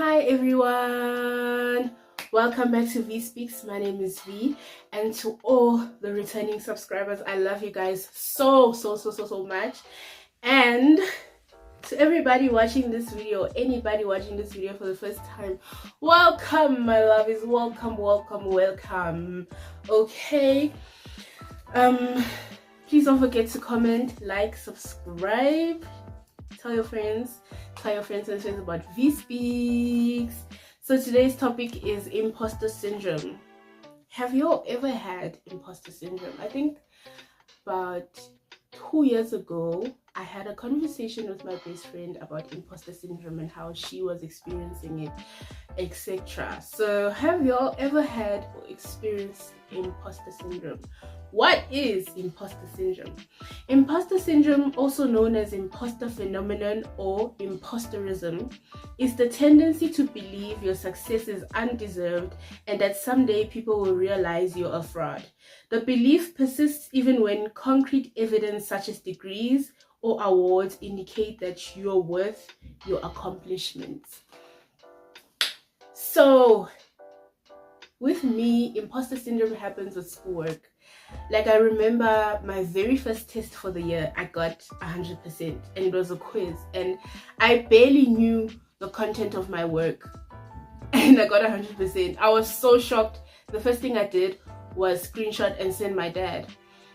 Hi everyone, welcome back to V Speaks. My name is V, and to all the returning subscribers, I love you guys so much. And to everybody watching this video, anybody watching this video for the first time, welcome my loves, welcome. Okay, please don't forget to comment, like, subscribe, tell your friends and friends about V Speaks. So today's topic is imposter syndrome. Have you all ever had imposter syndrome? I think about 2 years ago I had a conversation with my best friend about imposter syndrome and how she was experiencing it, etc. So have you all ever had or experienced imposter syndrome? What is imposter syndrome? Imposter syndrome, also known as imposter phenomenon or imposterism, is the tendency to believe your success is undeserved and that someday people will realize you're a fraud. The belief persists even when concrete evidence such as degrees or awards indicate that you're worth your accomplishments. So with me, imposter syndrome happens with schoolwork. Like, I remember my very first test for the year, I got 100%, and it was a quiz, and I barely knew the content of my work, and I got 100%. I was so shocked. The first thing I did was screenshot and send my dad.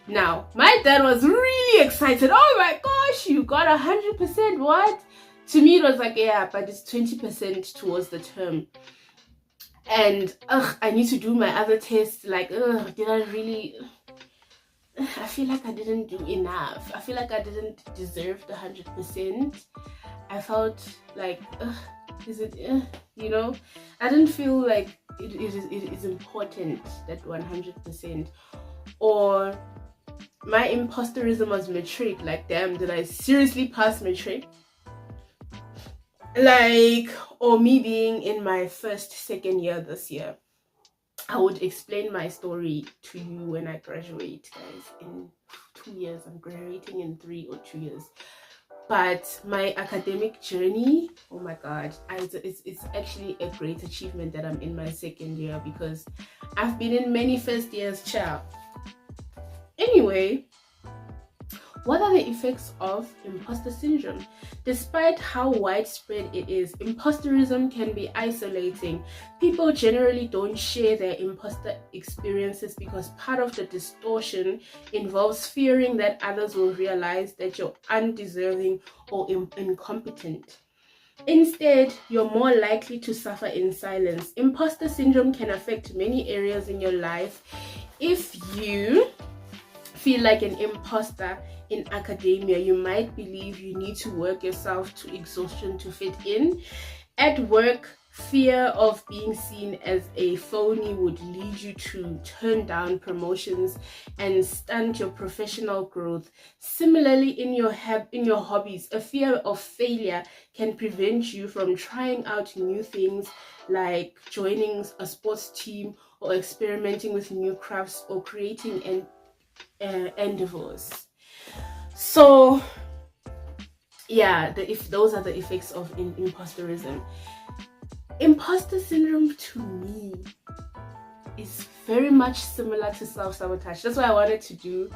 Now, my dad was really excited. Oh my gosh, you got 100%, what? To me, it was like, yeah, but it's 20% towards the term. And I need to do my other tests. Like, did I really? I feel like I didn't do enough. I feel like I didn't deserve the 100%. I felt like, is it? You know, I didn't feel like it is important, that 100%. Or my imposterism was matric. Like, damn, did I seriously pass matric? Like, or me being in my second year this year. I would explain my story to you when I graduate, guys. In 2 years, I'm graduating in 3 or 2 years. But my academic journey, oh my god, it's actually a great achievement that I'm in my second year, because I've been in many first years, child. Anyway, what are the effects of imposter syndrome? Despite how widespread it is, imposterism can be isolating. People generally don't share their imposter experiences because part of the distortion involves fearing that others will realize that you're undeserving or incompetent. Instead, you're more likely to suffer in silence. Imposter syndrome can affect many areas in your life. If you feel like an imposter in academia, you might believe you need to work yourself to exhaustion to fit in. At work, fear of being seen as a phony would lead you to turn down promotions and stunt your professional growth. Similarly, in your hobbies, a fear of failure can prevent you from trying out new things, like joining a sports team or experimenting with new crafts or creating endeavors. So yeah, if those are the effects of imposterism. Imposter syndrome, to me, is very much similar to self-sabotage. That's why I wanted to do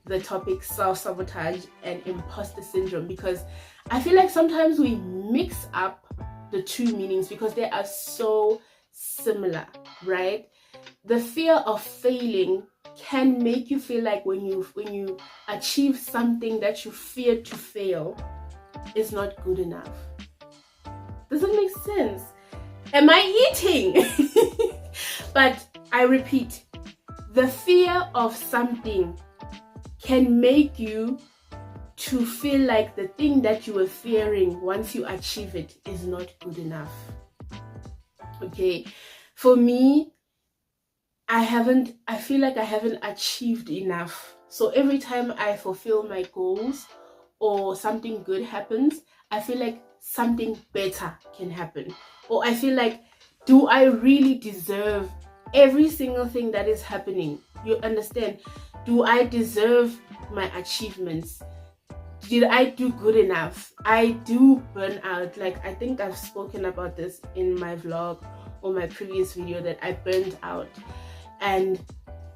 the topic self-sabotage and imposter syndrome, because I feel like sometimes we mix up the two meanings because they are so similar, right? The fear of failing can make you feel like when you achieve something that you fear to fail is not good enough. Does it make sense? Am I eating? But I repeat, the fear of something can make you to feel like the thing that you were fearing, once you achieve it, is not good enough. Okay, for me, I feel like I haven't achieved enough. So every time I fulfill my goals or something good happens, I feel like something better can happen. Or I feel like, do I really deserve every single thing that is happening? You understand? Do I deserve my achievements? did I do good enough? I do burn out. Like, I think I've spoken about this in my vlog or my previous video, that I burned out. And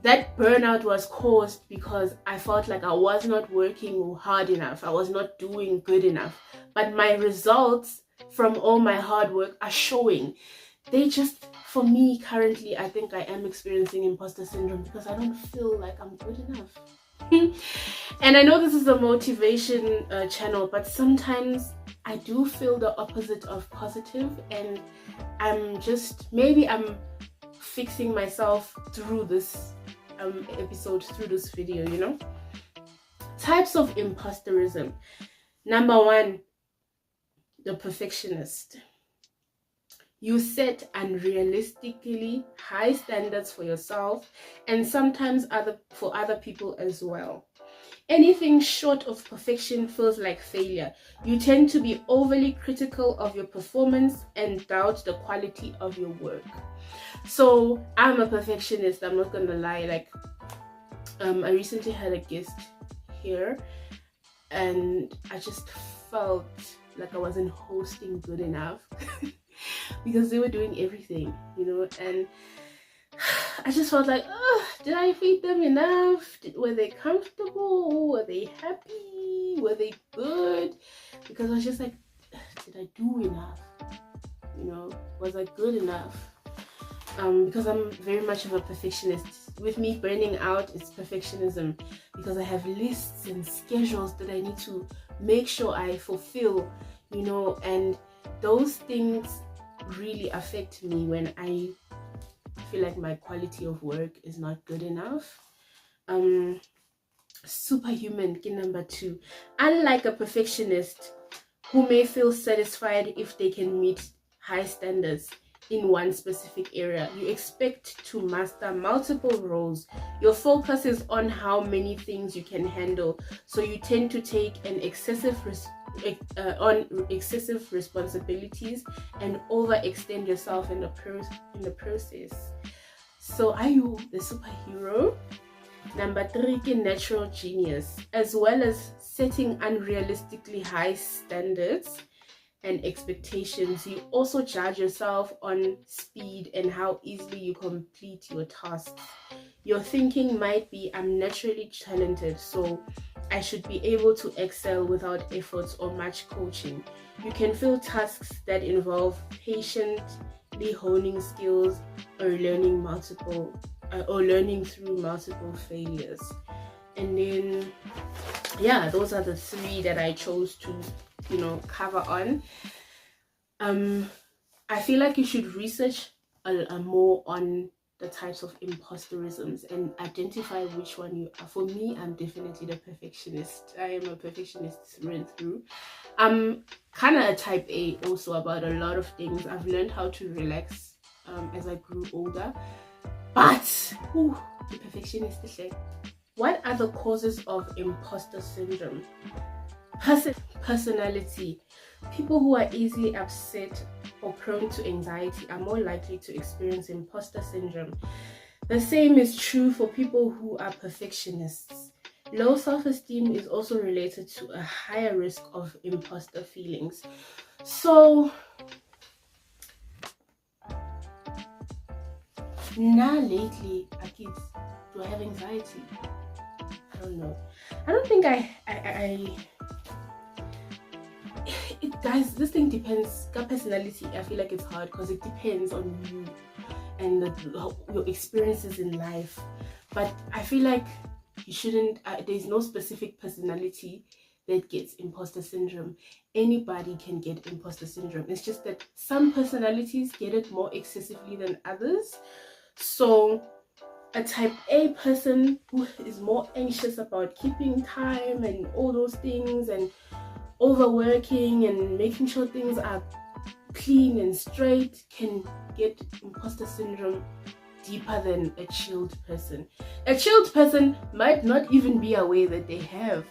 that burnout was caused because I felt like I was not working hard enough. I was not doing good enough. But my results from all my hard work are showing. They just, for me currently, I think I am experiencing imposter syndrome because I don't feel like I'm good enough. And I know this is a motivation channel, but sometimes I do feel the opposite of positive, and maybe I'm fixing myself through this episode, through this video, you know. Types of imposterism. Number one, the perfectionist. You set unrealistically high standards for yourself and sometimes for other people as well. Anything short of perfection feels like failure. You tend to be overly critical of your performance and doubt the quality of your work. So I'm a perfectionist, I'm not gonna lie. Like, I recently had a guest here and I just felt like I wasn't hosting good enough because they were doing everything, you know, and I just felt like, did I feed them enough? Were they comfortable? Were they happy? Were they good? Because I was just like, did I do enough? You know, was I good enough? Because I'm very much of a perfectionist. With me burning out, it's perfectionism, because I have lists and schedules that I need to make sure I fulfill, you know, and those things really affect me when I feel like my quality of work is not good enough. Superhuman, number two. Unlike a perfectionist who may feel satisfied if they can meet high standards in one specific area, you expect to master multiple roles. Your focus is on how many things you can handle, so you tend to take an excessive responsibilities and overextend yourself in the process. So are you the superhero? Number three, natural genius. As well as setting unrealistically high standards and expectations, you also judge yourself on speed and how easily you complete your tasks. Your thinking might be, I'm naturally talented, so I should be able to excel without efforts or much coaching. You can feel tasks that involve patiently honing skills or learning through multiple failures. And then, yeah, those are the three that I chose to, you know, cover on. I feel like you should research more on the types of imposterisms and identify which one you are. For me, I'm definitely the perfectionist. I am a perfectionist through and through. I'm kind of a type A also about a lot of things. I've learned how to relax as I grew older. But the perfectionist is like, what are the causes of imposter syndrome? Personality. People who are easily upset or prone to anxiety are more likely to experience imposter syndrome. The same is true for people who are perfectionists. Low self-esteem is also related to a higher risk of imposter feelings. So now lately, kids, do I have anxiety? I don't know. I don't think guys, this thing depends. Got personality. I feel like it's hard because it depends on you and your experiences in life. But I feel like you shouldn't. There's no specific personality that gets imposter syndrome. Anybody can get imposter syndrome. It's just that some personalities get it more excessively than others. So a type A person who is more anxious about keeping time and all those things and overworking and making sure things are clean and straight can get imposter syndrome deeper than a chilled person. A chilled person might not even be aware that they have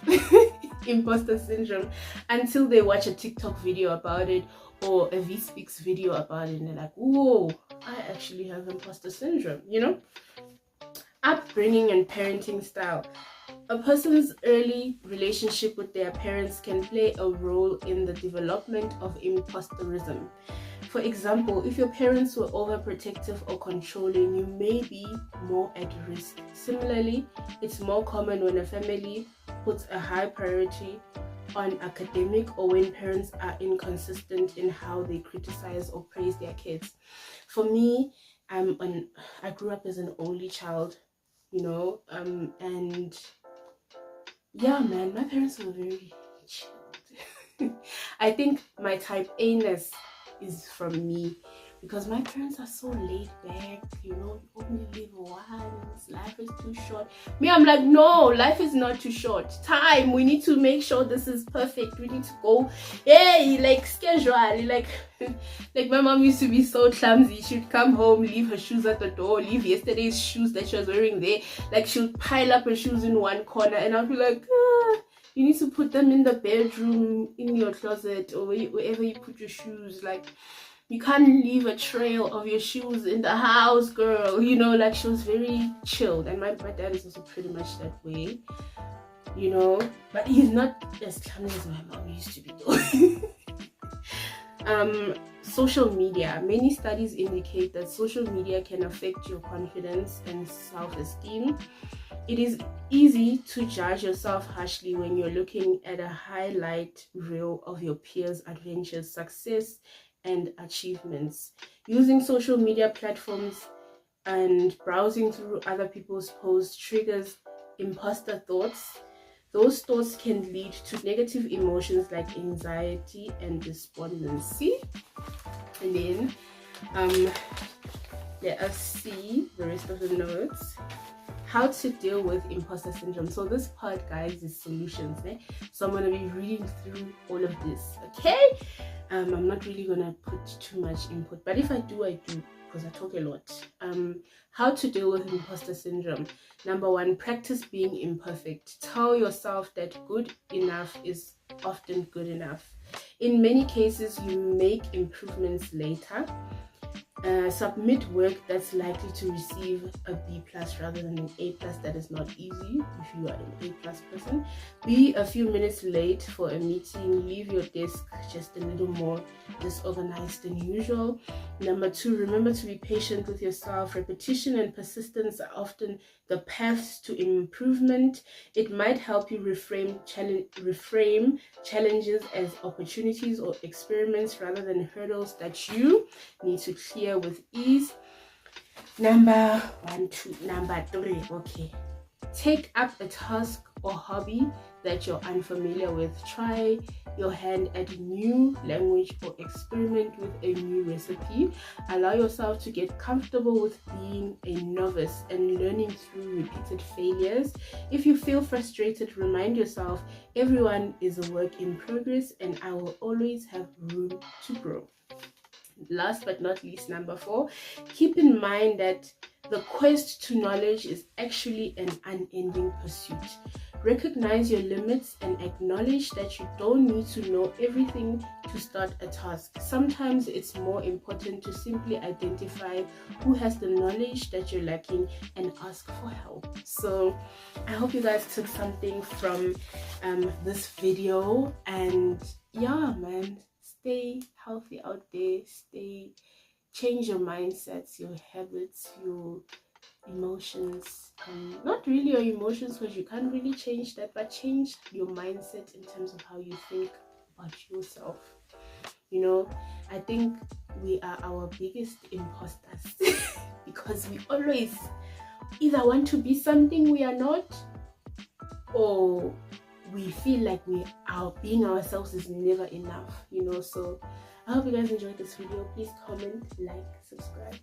imposter syndrome until they watch a TikTok video about it or a V-Speaks video about it and they're like, whoa, I actually have imposter syndrome, you know? Upbringing and parenting style. A person's early relationship with their parents can play a role in the development of imposterism. For example, if your parents were overprotective or controlling, you may be more at risk. Similarly, it's more common when a family puts a high priority on academic or when parents are inconsistent in how they criticize or praise their kids. For me, I grew up as an only child, and yeah, man, my parents were very chilled. I think my type A-ness is from me because my parents are so laid back, you only live once, life is too short. Me, I'm like, no, life is not too short. Time, we need to make sure this is perfect. We need to go, hey, like schedule, like my mom used to be so clumsy. She'd come home, leave her shoes at the door, leave yesterday's shoes that she was wearing there. Like, she'd pile up her shoes in one corner, and I'd be like, you need to put them in the bedroom, in your closet, or wherever you put your shoes. Like, you can't leave a trail of your shoes in the house, girl. Like, she was very chilled. And my dad is also pretty much that way, but he's not as clumsy as my mom used to be doing. Social media. Many studies indicate that social media can affect your confidence and self-esteem. It is easy to judge yourself harshly when you're looking at a highlight reel of your peers' adventures, success, and achievements. Using social media platforms and browsing through other people's posts triggers imposter thoughts. Those thoughts can lead to negative emotions like anxiety and despondency. And then let us see the rest of the notes. How to deal with imposter syndrome. So this part, guys, is solutions. So I'm going to be reading through all of this, okay? I'm not really going to put too much input, but if I do, I do, because I talk a lot. How to deal with imposter syndrome. Number 1, practice being imperfect. Tell yourself that good enough is often good enough. In many cases, you make improvements later. Submit work that's likely to receive a B+ rather than an A+. That is not easy if you are an A+ person. Be a few minutes late for a meeting. Leave your desk just a little more disorganized than usual. Number 2, remember to be patient with yourself. Repetition and persistence are often the paths to improvement. It might help you reframe challenges as opportunities or experiments rather than hurdles that you need to clear with ease. Number 3, okay. Take up a task or hobby that you're unfamiliar with. Try your hand at a new language or experiment with a new recipe. Allow yourself to get comfortable with being a novice and learning through repeated failures. If you feel frustrated, remind yourself everyone is a work in progress and I will always have room to grow. Last but not least, number 4, keep in mind that the quest to knowledge is actually an unending pursuit. Recognize your limits and acknowledge that you don't need to know everything to start a task. Sometimes it's more important to simply identify who has the knowledge that you're lacking and ask for help. So I hope you guys took something from this video, and yeah, man, stay healthy out there. Change your mindsets, your habits, your emotions. Not really your emotions, because you can't really change that, but change your mindset in terms of how you think about yourself. I think we are our biggest imposters because we always either want to be something we are not, or we feel like being ourselves is never enough, So I hope you guys enjoyed this video. Please comment, like, subscribe.